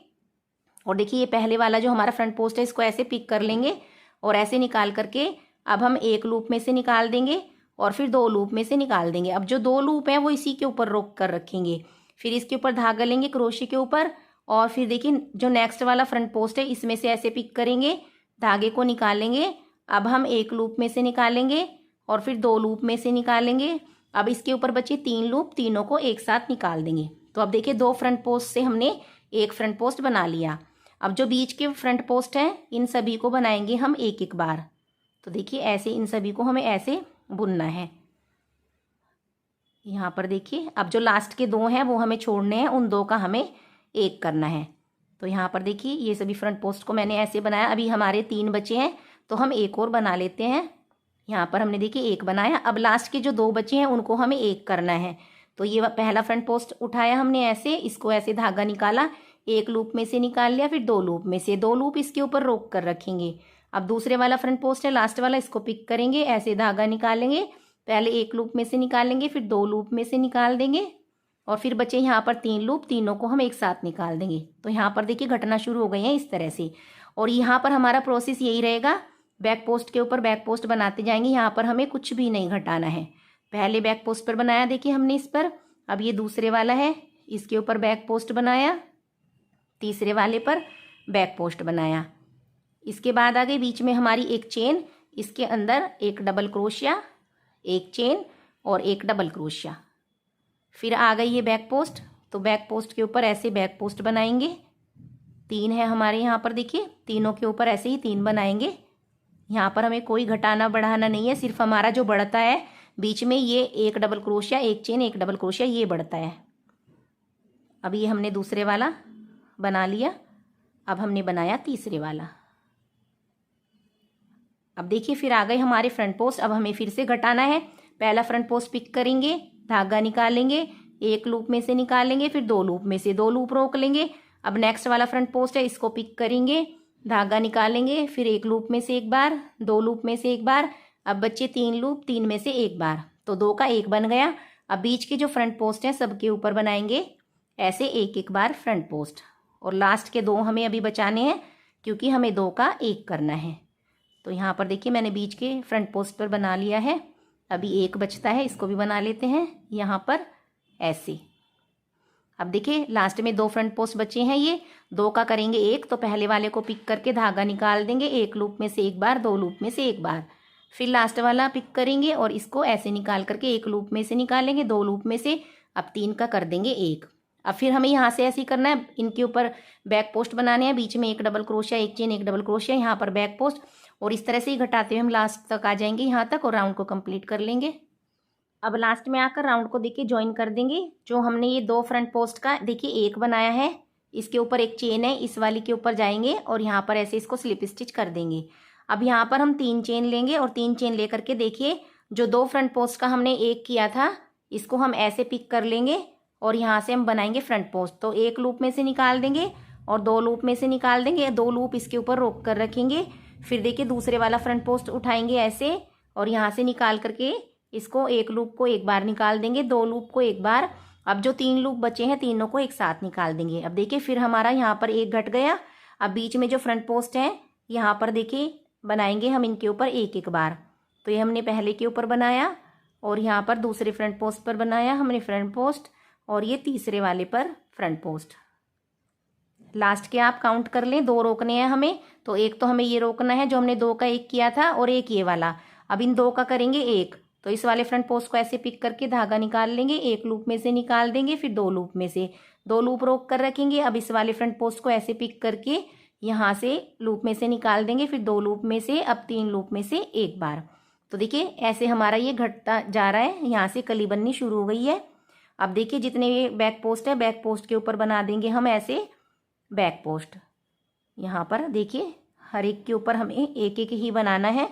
और देखिए ये पहले वाला जो हमारा फ्रंट पोस्ट है इसको ऐसे पिक कर लेंगे और ऐसे निकाल करके अब हम 1 लूप में से निकाल देंगे और फिर 2 लूप में से निकाल देंगे। अब जो 2 लूप हैं वो इसी के ऊपर रोक कर रखेंगे, फिर इसके ऊपर धागा लेंगे क्रोशे के ऊपर और फिर देखिए जो नेक्स्ट वाला फ्रंट पोस्ट है इसमें से ऐसे पिक करेंगे, धागे को निकालेंगे। अब हम 1 लूप में से निकालेंगे और फिर 2 लूप में से निकालेंगे। अब इसके ऊपर बचे 3 लूप, तीनों को एक साथ निकाल देंगे। तो अब देखिए 2 फ्रंट पोस्ट से हमने 1 फ्रंट पोस्ट बना लिया। अब जो बीच के फ्रंट पोस्ट हैं इन सभी को बनाएंगे हम 1 1 बार। तो देखिए ऐसे इन सभी को हमें ऐसे बुनना है। यहाँ पर देखिए अब जो लास्ट के 2 हैं वो हमें छोड़ने हैं, उन 2 का हमें 1 करना है। तो यहाँ पर देखिए ये सभी फ्रंट पोस्ट को मैंने ऐसे बनाया। अभी हमारे 3 बचे हैं तो हम 1 और बना लेते हैं। यहाँ पर हमने देखिए 1 बनाया। अब लास्ट के जो 2 बचे हैं उनको हमें 1 करना है। तो ये पहला फ्रंट पोस्ट उठाया हमने ऐसे, इसको ऐसे धागा निकाला, 1 लूप में से निकाल लिया, फिर 2 लूप में से, 2 लूप इसके ऊपर रोक कर रखेंगे। अब दूसरे वाला फ्रंट पोस्ट है लास्ट वाला, इसको पिक करेंगे, ऐसे धागा निकालेंगे, पहले 1 लूप में से निकालेंगे, फिर 2 लूप में से निकाल देंगे और फिर बचे यहाँ पर 3 लूप, तीनों को हम एक साथ निकाल देंगे। तो यहाँ पर देखिए घटना शुरू हो गई है इस तरह से। और यहाँ पर हमारा प्रोसेस यही रहेगा, बैक पोस्ट के ऊपर बैक पोस्ट बनाते जाएंगे। यहाँ पर हमें कुछ भी नहीं घटाना है। पहले बैक पोस्ट पर बनाया देखिए हमने इस पर, अब ये दूसरे वाला है इसके ऊपर बैक पोस्ट बनाया, तीसरे वाले पर बैक पोस्ट बनाया। इसके बाद आ गई बीच में हमारी 1 चेन, इसके अंदर 1 डबल क्रोशिया, 1 चेन और 1 डबल क्रोशिया। फिर आ गई ये बैक पोस्ट, तो बैक पोस्ट के ऊपर ऐसे बैक पोस्ट बनाएंगे। 3 है हमारे यहाँ पर देखिए, तीनों के ऊपर ऐसे ही 3 बनाएंगे। यहाँ पर हमें कोई घटाना बढ़ाना नहीं है, सिर्फ हमारा जो बढ़ता है बीच में ये 1 double crochet, 1 chain, 1 double crochet ये बढ़ता है। अब ये हमने दूसरे वाला बना लिया। अब हमने बनाया तीसरे वाला। अब देखिए फिर आ गए हमारे फ्रंट पोस्ट। अब हमें फिर से घटाना है। पहला फ्रंट पोस्ट पिक करेंगे, धागा निकालेंगे, 1 लूप में से निकालेंगे, फिर 2 लूप में से, 2 लूप रोक लेंगे। अब नेक्स्ट वाला फ्रंट पोस्ट है इसको पिक करेंगे, धागा निकालेंगे, फिर एक लूप में से एक बार, दो लूप में से एक बार। अब बच्चे 3 लूप, 3 में से एक बार, तो 2 का 1 बन गया। अब बीच के जो फ्रंट पोस्ट हैं सबके ऊपर बनाएंगे ऐसे एक एक बार फ्रंट पोस्ट, और लास्ट के 2 हमें अभी बचाने हैं क्योंकि हमें 2 का 1 करना है। तो यहाँ पर देखिए मैंने बीच के फ्रंट पोस्ट पर बना लिया है। अभी 1 बचता है, इसको भी बना लेते हैं यहाँ पर ऐसे। अब देखिए लास्ट में 2 फ्रंट पोस्ट बचे हैं, ये 2 का करेंगे 1, तो पहले वाले को पिक करके धागा निकाल देंगे, एक लूप में से एक बार, 2 लूप में से एक बार। फिर लास्ट वाला पिक करेंगे और इसको ऐसे निकाल करके एक लूप में से निकालेंगे, 2 लूप में से। अब 3 का कर देंगे 1। अब फिर हमें यहाँ से ऐसे ही करना है, इनके ऊपर बैक पोस्ट बनाने हैं, बीच में एक डबल क्रोशिया, एक चेन, एक डबल क्रोशिया, यहाँ पर बैक पोस्ट, और इस तरह से ही घटाते हुए हम लास्ट तक आ जाएंगे यहाँ तक और राउंड को कंप्लीट कर लेंगे। अब लास्ट में आकर राउंड को देखिए ज्वाइन कर देंगे। जो हमने ये 2 फ्रंट पोस्ट का देखिए 1 बनाया है, इसके ऊपर एक चेन है, इस वाली के ऊपर जाएंगे और यहाँ पर ऐसे इसको स्लिप स्टिच कर देंगे। अब यहाँ पर हम 3 चेन लेंगे और 3 चेन लेकर के देखिए जो 2 फ्रंट पोस्ट का हमने 1 किया था, इसको हम ऐसे पिक कर लेंगे और यहाँ से हम बनाएंगे फ्रंट पोस्ट। तो एक लूप में से निकाल देंगे और 2 लूप में से निकाल देंगे, 2 लूप इसके ऊपर रोक कर रखेंगे। फिर देखिए दूसरे वाला फ्रंट पोस्ट उठाएंगे ऐसे और यहाँ से निकाल करके इसको एक लूप को एक बार निकाल देंगे, 2 लूप को एक बार। अब जो 3 लूप बचे हैं तीनों को एक साथ निकाल देंगे। अब देखिए फिर हमारा यहाँ पर 1 घट गया। अब बीच में जो फ्रंट पोस्ट है यहाँ पर देखिए बनाएंगे हम इनके ऊपर एक एक बार। तो ये हमने पहले के ऊपर बनाया और यहाँ पर दूसरे फ्रंट पोस्ट पर बनाया हमने फ्रंट पोस्ट, और ये तीसरे वाले पर फ्रंट पोस्ट। लास्ट के आप काउंट कर लें, 2 रोकने हैं हमें, तो एक तो हमें ये रोकना है जो हमने 2 का 1 किया था और एक ये वाला। अब इन 2 का करेंगे 1, तो इस वाले फ्रंट पोस्ट को ऐसे पिक करके धागा निकाल लेंगे, एक लूप में से निकाल देंगे, फिर 2 लूप में से 2 लूप रोक कर रखेंगे। अब इस वाले फ्रंट पोस्ट को ऐसे पिक करके यहाँ से लूप में से निकाल देंगे, फिर 2 लूप में से, अब 3 लूप में से एक बार। तो देखिए ऐसे हमारा ये घटता जा रहा है, यहाँ से कली बननी शुरू हो गई है। अब देखिए जितने ये बैक पोस्ट है, बैक पोस्ट के ऊपर बना देंगे हम ऐसे बैक पोस्ट। यहाँ पर देखिए हर एक के ऊपर हमें एक एक ही बनाना है।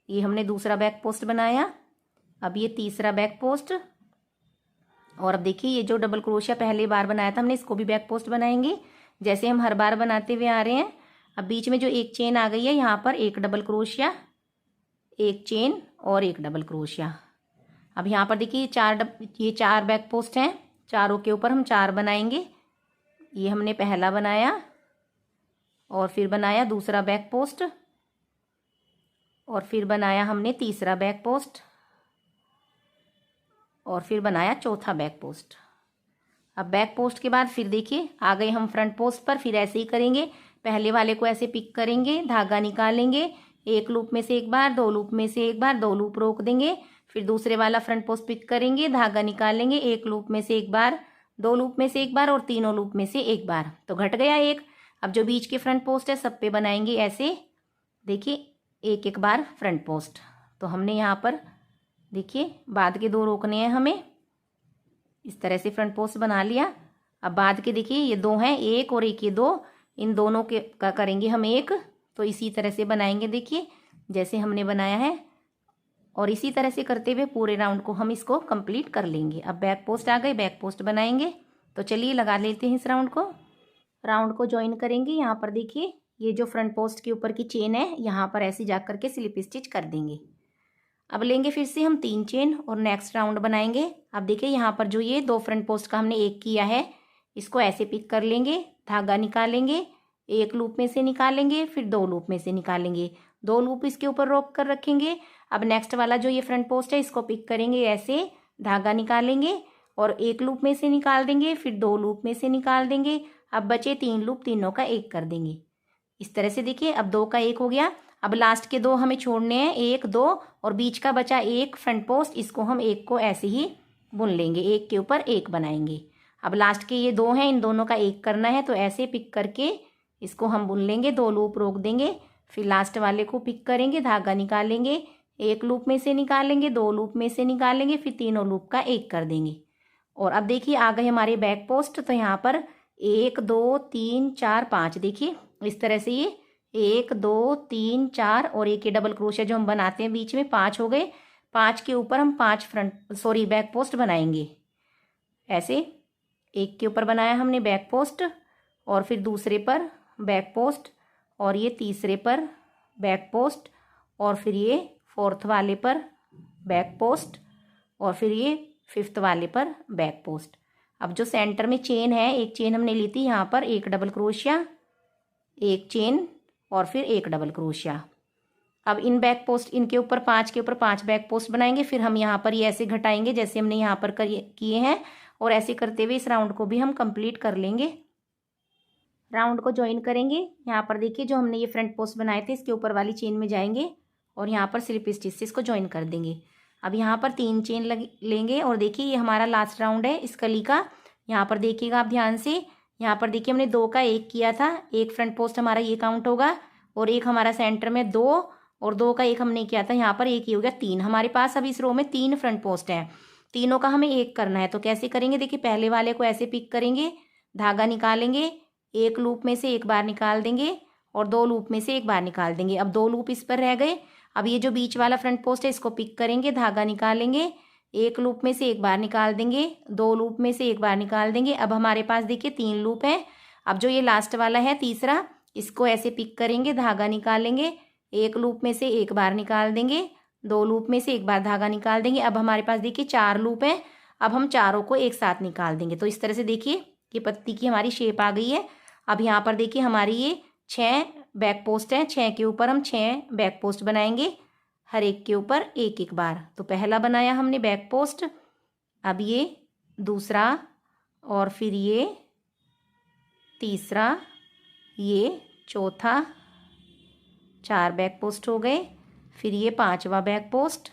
ये हमने दूसरा बैक पोस्ट बनाया, अब ये तीसरा बैक पोस्ट, और अब देखिए ये जो डबल क्रोशिया पहली बार बनाया था हमने, इसको भी बैक पोस्ट बनाएंगे जैसे हम हर बार बनाते हुए आ रहे हैं। अब बीच में जो एक चेन आ गई है यहाँ पर एक डबल क्रोशिया, एक चेन और एक डबल क्रोशिया। अब यहाँ पर देखिए ये 4 बैक पोस्ट हैं, चारों के ऊपर हम 4 बनाएंगे। ये हमने पहला बनाया और फिर बनाया दूसरा बैक पोस्ट और फिर बनाया हमने तीसरा बैक पोस्ट और फिर बनाया चौथा बैक पोस्ट। अब बैक पोस्ट के बाद फिर देखिए आ गए हम फ्रंट पोस्ट पर। फिर ऐसे ही करेंगे, पहले वाले को ऐसे पिक करेंगे, धागा निकालेंगे, एक लूप में से एक बार, 2 लूप में से एक बार, 2 लूप रोक देंगे। फिर दूसरे वाला फ्रंट पोस्ट पिक करेंगे, धागा निकालेंगे, एक लूप में से एक बार, 2 लूप में से एक बार और तीनों लूप में से एक बार। तो घट गया 1। अब जो बीच के फ्रंट पोस्ट है सब पे बनाएंगे ऐसे देखिए एक एक बार फ्रंट पोस्ट। तो हमने यहाँ पर देखिए बाद के 2 रोकने हैं हमें, इस तरह से फ्रंट पोस्ट बना लिया। अब बाद के देखिए ये 2 हैं, 1 और 1 ये 2, इन दोनों के का करेंगे हम 1। तो इसी तरह से बनाएंगे देखिए जैसे हमने बनाया है, और इसी तरह से करते हुए पूरे राउंड को हम इसको कंप्लीट कर लेंगे। अब बैक पोस्ट आ गए, बैक पोस्ट बनाएंगे। तो चलिए लगा लेते हैं इस राउंड को ज्वाइन करेंगे। यहाँ पर देखिए ये जो फ्रंट पोस्ट के ऊपर की चेन है यहाँ पर ऐसे जा करके स्लिप स्टिच कर देंगे। अब लेंगे फिर से हम 3 चेन और नेक्स्ट राउंड बनाएंगे। अब देखिए यहाँ पर जो ये 2 फ्रंट पोस्ट का हमने 1 किया है, इसको ऐसे पिक कर लेंगे, धागा निकालेंगे, एक लूप में से निकालेंगे, फिर 2 लूप में से निकालेंगे, 2 लूप इसके ऊपर रोक कर रखेंगे। अब नेक्स्ट वाला जो ये फ्रंट पोस्ट है इसको पिक करेंगे, ऐसे धागा निकालेंगे और एक लूप में से निकाल देंगे, फिर 2 लूप में से निकाल देंगे। अब बचे 3 लूप, तीनों का 1 कर देंगे इस तरह से। देखिए अब 2 का 1 हो गया। अब लास्ट के 2 हमें छोड़ने हैं, 1 2 और बीच का बचा 1 फ्रंट पोस्ट, इसको हम 1 को ऐसे ही बुन लेंगे, 1 के ऊपर 1 बनाएंगे। अब लास्ट के ये 2 हैं, इन दोनों का 1 करना है, तो ऐसे पिक करके इसको हम बुन लेंगे, 2 लूप रोक देंगे, फिर लास्ट वाले को पिक करेंगे, धागा निकालेंगे, एक लूप में से निकालेंगे, 2 लूप में से निकालेंगे, फिर तीनों लूप का 1 कर देंगे। और अब देखिए आ गए हमारे बैक पोस्ट। तो यहाँ पर 1 2 3 4 5 देखिए इस तरह से ये 1 2 3 4 और एक ये डबल क्रोशिया जो हम बनाते हैं बीच में 5 हो गए। 5 के ऊपर हम 5 बैक पोस्ट बनाएंगे। ऐसे एक के ऊपर बनाया हमने बैक पोस्ट और फिर दूसरे पर बैक पोस्ट और ये तीसरे पर बैक पोस्ट, और फिर ये फोर्थ वाले पर बैक पोस्ट, और फिर ये फिफ्थ वाले पर बैक पोस्ट। अब जो सेंटर में चेन है, एक चेन हमने ली थी यहाँ पर, एक डबल क्रोशिया, एक चेन और फिर एक डबल क्रोशिया। अब इन बैक पोस्ट, इनके ऊपर 5 के ऊपर 5 बैक पोस्ट बनाएंगे। फिर हम यहाँ पर ये ऐसे घटाएंगे जैसे हमने यहाँ पर किए हैं, और ऐसे करते हुए इस राउंड को भी हम कंप्लीट कर लेंगे। राउंड को ज्वाइन करेंगे। यहाँ पर देखिए जो हमने ये फ्रंट पोस्ट बनाए थे इसके ऊपर वाली चेन में जाएंगे और यहाँ पर स्लिप स्टिच से इसको ज्वाइन कर देंगे। अब यहाँ पर 3 चेन लेंगे और देखिए ये हमारा लास्ट राउंड है इस कली का। यहाँ पर देखिएगा आप ध्यान से, यहाँ पर देखिए हमने 2 का 1 किया था, एक फ्रंट पोस्ट हमारा ये काउंट होगा, और एक हमारा सेंटर में 2, और 2 का 1 हमने किया था, यहाँ पर एक ही हो गया 3। हमारे पास अब इस रो में 3 फ्रंट पोस्ट हैं, तीनों का हमें 1 करना है। तो कैसे करेंगे, देखिए पहले वाले को ऐसे पिक करेंगे, धागा निकालेंगे, एक लूप में से एक बार निकाल देंगे और 2 लूप में से एक बार निकाल देंगे। अब 2 लूप इस पर रह गए। अब ये जो बीच वाला फ्रंट पोस्ट है इसको पिक करेंगे, धागा निकालेंगे, एक लूप में से एक बार निकाल देंगे, 2 लूप में से एक बार निकाल देंगे। अब हमारे पास देखिए 3 लूप है। अब जो ये लास्ट वाला है तीसरा, इसको ऐसे पिक करेंगे, धागा निकालेंगे, एक लूप में से एक बार निकाल देंगे, 2 लूप में से एक बार धागा निकाल देंगे। अब हमारे पास देखिए 4 लूप है। अब हम चारों को एक साथ निकाल देंगे। तो इस तरह से देखिए ये पत्ती की हमारी शेप आ गई है। अब यहाँ पर देखिए हमारी ये 6 बैक पोस्ट है, 6 के ऊपर हम 6 बैक पोस्ट बनाएंगे, हर एक के ऊपर एक एक बार। तो पहला बनाया हमने बैक पोस्ट, अब ये दूसरा, और फिर ये तीसरा, ये चौथा, 4 बैक पोस्ट हो गए, फिर ये 5वां बैक पोस्ट,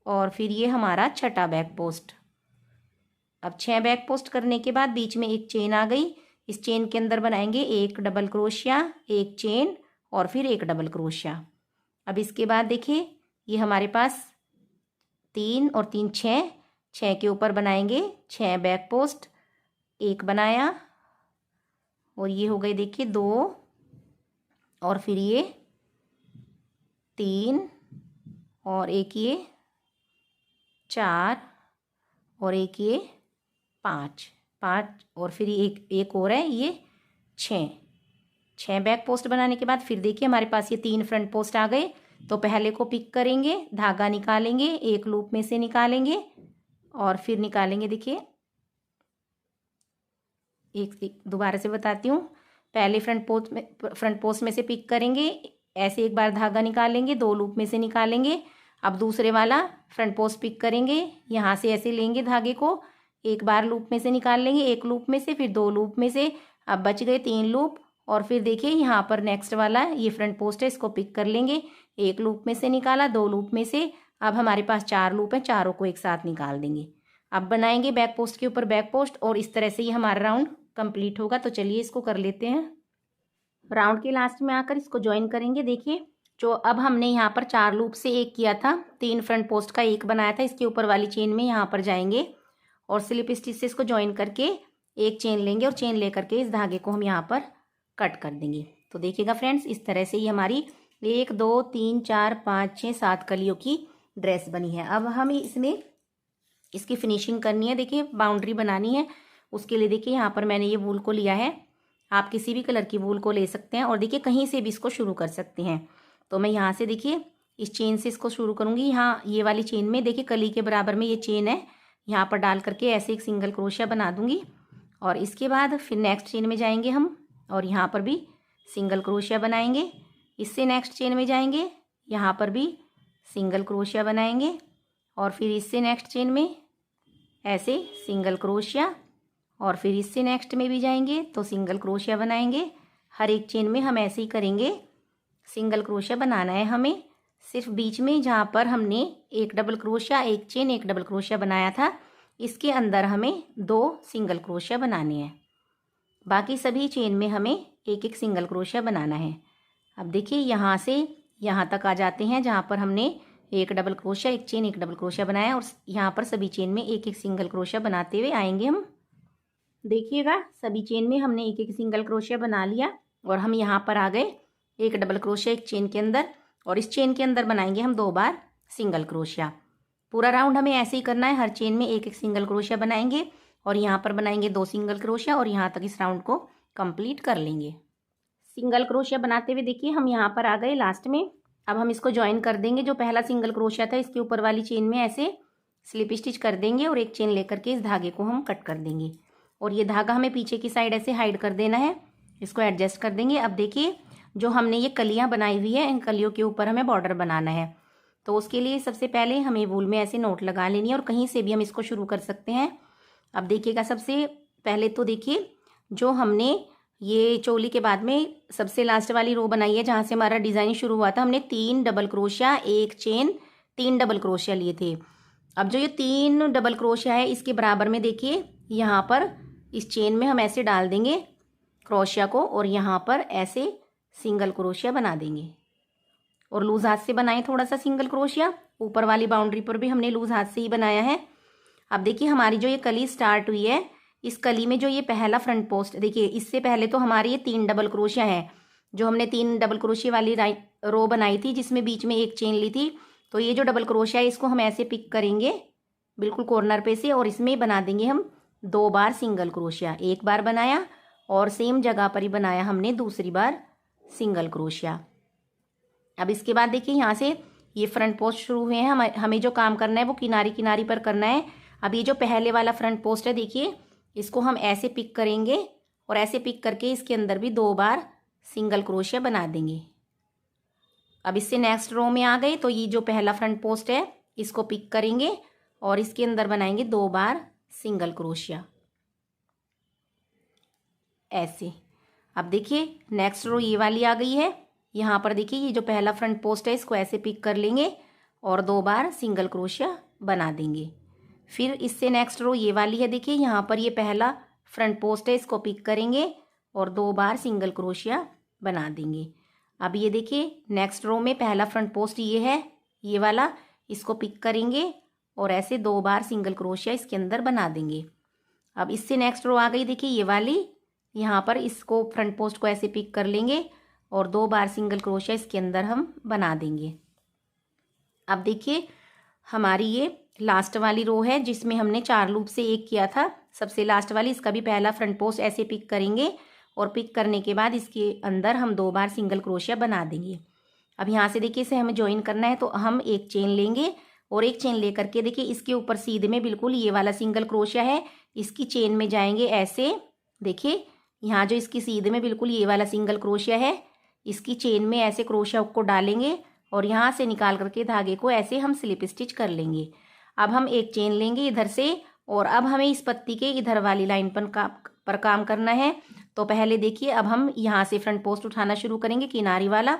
और फिर ये हमारा 6ठा बैक पोस्ट। अब 6 बैक पोस्ट करने के बाद बीच में एक चेन आ गई। इस चेन के अंदर बनाएंगे एक डबल क्रोशिया, एक चेन और फिर एक डबल क्रोशिया। अब इसके बाद देखिए ये हमारे पास 3 और 3 6, 6 के ऊपर बनाएंगे 6 बैक पोस्ट, एक बनाया, और ये हो गए देखिए 2, और फिर ये 3, और एक ये 4, और एक ये 5, और फिर एक और है ये 6 बैक पोस्ट बनाने के बाद फिर देखिए हमारे पास ये 3 फ्रंट पोस्ट आ गए। तो पहले को पिक करेंगे, धागा निकालेंगे, एक लूप में से निकालेंगे और फिर निकालेंगे। देखिए एक दोबारा से बताती हूँ, पहले फ्रंट पोस्ट में से पिक करेंगे, ऐसे एक बार धागा निकालेंगे, 2 लूप में से निकालेंगे। अब दूसरे वाला फ्रंट पोस्ट पिक करेंगे, यहाँ से ऐसे लेंगे धागे को, एक बार लूप में से निकाल लेंगे, एक लूप में से, फिर 2 लूप में से, अब बच गए 3 लूप। और फिर देखिए यहाँ पर नेक्स्ट वाला ये फ्रंट पोस्ट है, इसको पिक कर लेंगे, एक लूप में से निकाला, 2 लूप में से, अब हमारे पास 4 लूप है, चारों को एक साथ निकाल देंगे। अब बनाएंगे बैक पोस्ट के ऊपर बैक पोस्ट, और इस तरह से ही हमारा राउंड कंप्लीट होगा। तो चलिए इसको कर लेते हैं। राउंड के लास्ट में आकर इसको ज्वाइन करेंगे। देखिए जो अब हमने यहाँ पर 4 लूप से एक किया था, 3 फ्रंट पोस्ट का एक बनाया था, इसके ऊपर वाली चेन में यहाँ पर जाएंगे और स्लिप स्टिच से इसको ज्वाइन करके एक चेन लेंगे, और चेन लेकर के इस धागे को हम यहाँ पर कट कर देंगे। तो देखिएगा फ्रेंड्स, इस तरह से ही हमारी 1 2 3 4 5 6 7 कलियों की ड्रेस बनी है। अब हमें इसमें इसकी फिनिशिंग करनी है। देखिए बाउंड्री बनानी है, उसके लिए देखिए यहाँ पर मैंने ये वूल को लिया है, आप किसी भी कलर की वूल को ले सकते हैं, और देखिए कहीं से भी इसको शुरू कर सकते हैं। तो मैं यहाँ से देखिए इस चेन से इसको शुरू करूँगी। यहाँ ये वाली चेन में देखिए कली के बराबर में ये चेन है, यहाँ पर डाल करके ऐसे एक सिंगल क्रोशिया बना दूंगी, और इसके बाद फिर नेक्स्ट चेन में जाएंगे हम, और यहाँ पर भी सिंगल क्रोशिया बनाएंगे। इससे नेक्स्ट चेन में जाएंगे, यहाँ पर भी सिंगल क्रोशिया बनाएंगे, और फिर इससे नेक्स्ट चेन में ऐसे सिंगल क्रोशिया, और फिर इससे नेक्स्ट में भी जाएंगे तो सिंगल क्रोशिया बनाएंगे। हर एक चेन में हम ऐसे ही करेंगे, सिंगल क्रोशिया बनाना है हमें। सिर्फ बीच में जहाँ पर हमने एक डबल क्रोशिया, एक चेन, एक डबल क्रोशिया बनाया था, इसके अंदर हमें 2 सिंगल क्रोशिया बनाने हैं। बाकी सभी चेन में हमें एक एक सिंगल क्रोशिया बनाना है। अब देखिए यहाँ से यहाँ तक आ जाते हैं जहाँ पर हमने एक डबल क्रोशिया, एक चेन, एक डबल क्रोशिया बनाया, और यहाँ पर सभी चेन में एक एक सिंगल क्रोशिया बनाते हुए आएंगे हम। देखिएगा सभी चेन में हमने एक एक सिंगल क्रोशिया बना लिया, और हम यहाँ पर आ गए एक डबल क्रोशिया एक चेन के अंदर, और इस चेन के अंदर बनाएंगे हम 2 बार सिंगल क्रोशिया। पूरा राउंड हमें ऐसे ही करना है, हर चेन में एक एक सिंगल क्रोशिया बनाएंगे, और यहाँ पर बनाएंगे 2 सिंगल क्रोशिया, और यहाँ तक इस राउंड को कंप्लीट कर लेंगे। सिंगल क्रोशिया बनाते हुए देखिए हम यहाँ पर आ गए लास्ट में। अब हम इसको ज्वाइन कर देंगे। जो पहला सिंगल क्रोशिया था इसके ऊपर वाली चेन में ऐसे स्लिप स्टिच कर देंगे और एक चेन लेकर के इस धागे को हम कट कर देंगे। और ये धागा हमें पीछे की साइड ऐसे हाइड कर देना है। इसको एडजस्ट कर देंगे। अब देखिए जो हमने ये कलियाँ बनाई हुई है इन कलियों के ऊपर हमें बॉर्डर बनाना है। तो उसके लिए सबसे पहले हमें वूल में ऐसे नोट लगा लेनी है और कहीं से भी हम इसको शुरू कर सकते हैं। अब देखिएगा सबसे पहले तो देखिए जो हमने ये चोली के बाद में सबसे लास्ट वाली रो बनाई है जहाँ से हमारा डिज़ाइन शुरू हुआ था, हमने 3 डबल क्रोशिया, एक चेन, 3 डबल क्रोशिया लिए थे। अब जो ये 3 डबल क्रोशिया है इसके बराबर में देखिए यहाँ पर इस चेन में हम ऐसे डाल देंगे क्रोशिया को और यहाँ पर ऐसे सिंगल क्रोशिया बना देंगे और लूज हाथ से बनाए थोड़ा सा सिंगल क्रोशिया। ऊपर वाली बाउंड्री पर भी हमने लूज हाथ से ही बनाया है। अब देखिए हमारी जो ये कली स्टार्ट हुई है इस कली में जो ये पहला फ्रंट पोस्ट देखिए इससे पहले तो हमारी ये 3 डबल क्रोशिया है। जो हमने 3 डबल क्रोशिया वाली रो बनाई थी जिसमें बीच में एक चेन ली थी, तो ये जो डबल क्रोशिया है इसको हम ऐसे पिक करेंगे बिल्कुल कॉर्नर पे से और इसमें बना देंगे हम 2 बार सिंगल क्रोशिया। एक बार बनाया और सेम जगह पर ही बनाया हमने दूसरी बार सिंगल क्रोशिया। अब इसके बाद देखिए यहाँ से ये फ्रंट पोस्ट शुरू हुए हैं। हमें जो काम करना है वो किनारी किनारी पर करना है। अब ये जो पहले वाला फ्रंट पोस्ट है देखिए इसको हम ऐसे पिक करेंगे और ऐसे पिक करके इसके अंदर भी 2 बार सिंगल क्रोशिया बना देंगे। अब इससे नेक्स्ट रो में आ गए तो ये जो पहला फ्रंट पोस्ट है इसको पिक करेंगे और इसके अंदर बनाएंगे 2 बार सिंगल क्रोशिया ऐसे। अब देखिए नेक्स्ट रो ये वाली आ गई है। यहाँ पर देखिए ये जो पहला फ्रंट पोस्ट है इसको ऐसे पिक कर लेंगे और 2 बार सिंगल क्रोशिया बना देंगे। फिर इससे नेक्स्ट रो ये वाली है देखिए यहाँ पर ये पहला फ्रंट पोस्ट है इसको पिक करेंगे और 2 बार सिंगल क्रोशिया बना देंगे। अब ये देखिए नेक्स्ट रो में पहला फ्रंट पोस्ट ये है ये वाला, इसको पिक करेंगे और ऐसे 2 बार सिंगल क्रोशिया इसके अंदर बना देंगे। अब इससे नेक्स्ट रो आ गई देखिए ये वाली, यहाँ पर इसको फ्रंट पोस्ट को ऐसे पिक कर लेंगे और 2 बार सिंगल क्रोशिया इसके अंदर हम बना देंगे। अब देखिए हमारी ये लास्ट वाली रो है जिसमें हमने 4 लूप से एक किया था, सबसे लास्ट वाली, इसका भी पहला फ्रंट पोस्ट ऐसे पिक करेंगे और पिक करने के बाद इसके अंदर हम 2 बार सिंगल क्रोशिया बना देंगे। अब यहाँ से देखिए इसे हमें ज्वाइन करना है तो हम एक चेन लेंगे और एक चेन लेकर के देखिए इसके ऊपर सीधे में बिल्कुल ये वाला सिंगल क्रोशिया है इसकी चेन में जाएंगे ऐसे। देखिए यहाँ जो इसकी सीधे में बिल्कुल ये वाला सिंगल क्रोशिया है इसकी चेन में ऐसे क्रोशिया को डालेंगे और यहाँ से निकाल करके धागे को ऐसे हम स्लिप स्टिच कर लेंगे। अब हम एक चेन लेंगे इधर से और अब हमें इस पत्ती के इधर वाली लाइन पर काम करना है। तो पहले देखिए अब हम यहाँ से फ्रंट पोस्ट उठाना शुरू करेंगे, किनारी वाला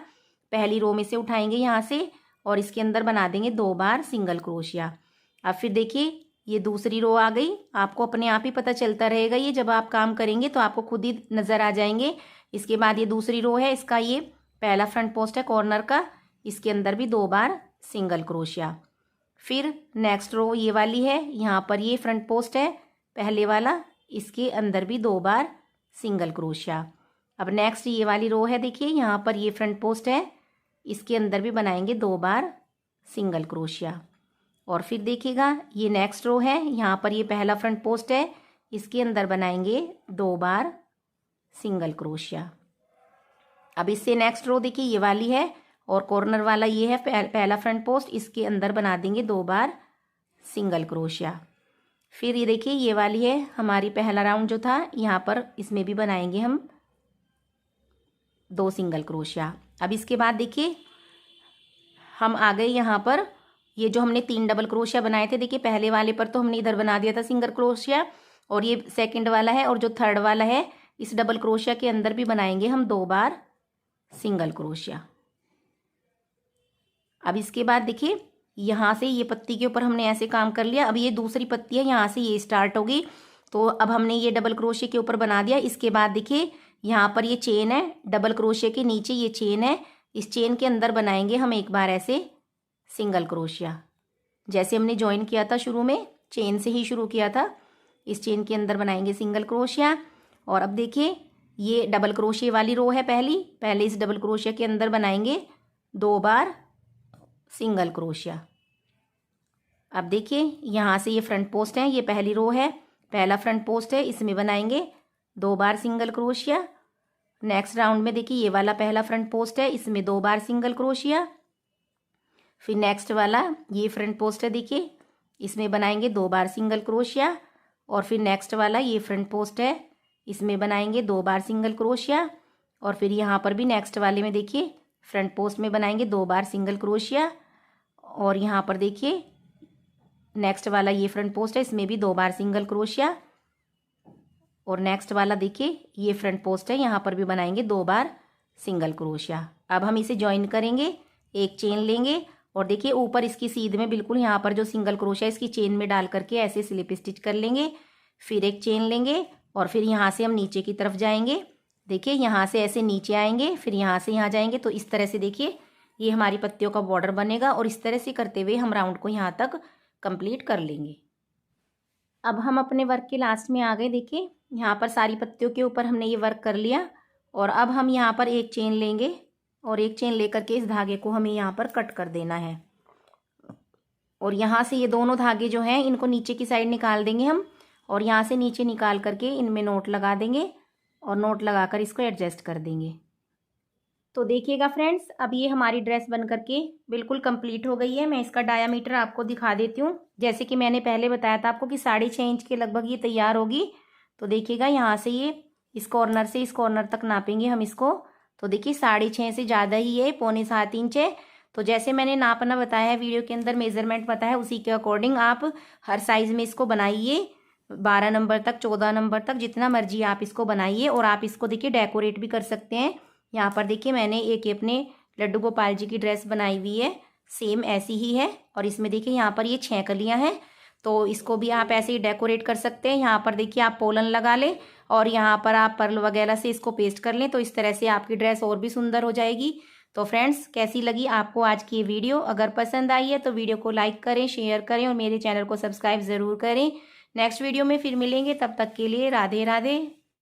पहली रो में से उठाएंगे यहाँ से और इसके अंदर बना देंगे 2 बार सिंगल क्रोशिया। अब फिर देखिए ये दूसरी रो आ गई, आपको अपने आप ही पता चलता रहेगा, ये जब आप काम करेंगे तो आपको खुद ही नज़र आ जाएंगे। इसके बाद ये दूसरी रो है, इसका ये पहला फ्रंट पोस्ट है कॉर्नर का, इसके अंदर भी 2 बार सिंगल क्रोशिया। फिर नेक्स्ट रो ये वाली है, यहाँ पर ये फ्रंट पोस्ट है पहले वाला, इसके अंदर भी 2 बार सिंगल क्रोशिया। अब नेक्स्ट ये वाली रो है देखिए यहाँ पर ये फ्रंट पोस्ट है, इसके अंदर भी बनाएंगे 2 बार सिंगल क्रोशिया। और फिर देखिएगा ये नेक्स्ट रो है, यहाँ पर ये पहला फ्रंट पोस्ट है, इसके अंदर बनाएंगे 2 बार सिंगल क्रोशिया। अब इससे नेक्स्ट रो देखिए ये वाली है और कॉर्नर वाला ये है पहला फ्रंट पोस्ट, इसके अंदर बना देंगे 2 बार सिंगल क्रोशिया। फिर ये देखिए ये वाली है हमारी पहला राउंड जो था, यहाँ पर इसमें भी बनाएंगे हम 2 सिंगल क्रोशिया। अब इसके बाद देखिए हम आ गए यहाँ पर, ये जो हमने 3 डबल क्रोशिया बनाए थे देखिए पहले वाले पर तो हमने इधर बना दिया था सिंगल क्रोशिया और ये सेकंड वाला है और जो थर्ड वाला है इस डबल क्रोशिया के अंदर भी बनाएंगे हम 2 बार सिंगल क्रोशिया। अब इसके बाद देखिए यहाँ से ये पत्ती के ऊपर हमने ऐसे काम कर लिया। अब ये दूसरी पत्ती है, यहाँ से ये स्टार्ट होगी, तो अब हमने ये डबल क्रोशिया के ऊपर बना दिया। इसके बाद देखिए यहाँ पर ये चेन है, डबल क्रोशिया के नीचे ये चेन है, इस चेन के अंदर बनाएंगे हम एक बार ऐसे सिंगल क्रोशिया, जैसे हमने ज्वाइन किया था शुरू में, चेन से ही शुरू किया था। इस चेन के अंदर बनाएंगे सिंगल क्रोशिया। और अब देखिए ये डबल क्रोशिया वाली रो है पहले इस डबल क्रोशिया के अंदर बनाएंगे 2 बार सिंगल क्रोशिया। अब देखिए यहाँ से ये फ्रंट पोस्ट है, ये पहली रो है, पहला फ्रंट पोस्ट है, इसमें बनाएंगे 2 बार सिंगल क्रोशिया। नेक्स्ट राउंड में देखिए ये वाला पहला फ्रंट पोस्ट है, इसमें 2 बार सिंगल क्रोशिया। फिर नेक्स्ट वाला ये फ्रंट पोस्ट है, देखिए इसमें बनाएंगे 2 बार सिंगल क्रोशिया। और फिर नेक्स्ट वाला ये फ्रंट पोस्ट है, इसमें बनाएंगे 2 बार सिंगल क्रोशिया। और फिर यहाँ पर भी नेक्स्ट वाले में देखिए फ्रंट पोस्ट में बनाएंगे 2 बार सिंगल क्रोशिया। और यहाँ पर देखिए नेक्स्ट वाला ये फ्रंट पोस्ट है, इसमें भी 2 बार सिंगल क्रोशिया। और नेक्स्ट वाला देखिए ये फ्रंट पोस्ट है, यहाँ पर भी बनाएंगे 2 बार सिंगल क्रोशिया। अब हम इसे ज्वाइन करेंगे, एक चेन लेंगे और देखिए ऊपर इसकी सीध में बिल्कुल यहाँ पर जो सिंगल क्रोशिया इसकी चेन में डाल करके ऐसे स्लिप स्टिच कर लेंगे। फिर एक चेन लेंगे और फिर यहाँ से हम नीचे की तरफ जाएंगे। देखिए यहाँ से ऐसे नीचे आएंगे, फिर यहाँ से यहाँ जाएंगे। तो इस तरह से देखिए ये हमारी पत्तियों का बॉर्डर बनेगा और इस तरह से करते हुए हम राउंड को यहाँ तक कंप्लीट कर लेंगे। अब हम अपने वर्क के लास्ट में आ गए। देखिए यहाँ पर सारी पत्तियों के ऊपर हमने ये वर्क कर लिया और अब हम यहाँ पर एक चेन लेंगे और एक चेन लेकर के इस धागे को हमें यहाँ पर कट कर देना है। और यहाँ से ये दोनों धागे जो हैं इनको नीचे की साइड निकाल देंगे हम और यहाँ से नीचे निकाल करके इनमें नोट लगा देंगे और नोट लगाकर इसको एडजस्ट कर देंगे। तो देखिएगा फ्रेंड्स, अब ये हमारी ड्रेस बन करके बिल्कुल कंप्लीट हो गई है। मैं इसका डायामीटर आपको दिखा देती हूँ। जैसे कि मैंने पहले बताया था आपको कि 6.5 इंच के लगभग ये तैयार होगी। तो देखिएगा यहाँ से ये इस कॉर्नर से इस कॉर्नर तक नापेंगे हम इसको। तो देखिए 6.5 से ज़्यादा ही है, 6.25 इंच है। तो जैसे मैंने नापना बताया है वीडियो के अंदर, मेजरमेंट बताया है, उसी के अकॉर्डिंग आप हर साइज़ में इसको बनाइए। 12 नंबर तक, 14 नंबर तक, जितना मर्जी आप इसको बनाइए। और आप इसको देखिए डेकोरेट भी कर सकते हैं। यहाँ पर देखिए मैंने एक अपने लड्डू गोपाल जी की ड्रेस बनाई हुई है, सेम ऐसी ही है। और इसमें देखिए यहाँ पर ये 6 कलियाँ हैं, तो इसको भी आप ऐसे ही डेकोरेट कर सकते हैं। यहाँ पर देखिए आप पोलन लगा लें और यहाँ पर आप पर्ल वगैरह से इसको पेस्ट कर लें, तो इस तरह से आपकी ड्रेस और भी सुंदर हो जाएगी। तो फ्रेंड्स, कैसी लगी आपको आज की ये वीडियो? अगर पसंद आई है तो वीडियो को लाइक करें, शेयर करें और मेरे चैनल को सब्सक्राइब ज़रूर करें। नेक्स्ट वीडियो में फिर मिलेंगे, तब तक के लिए राधे राधे।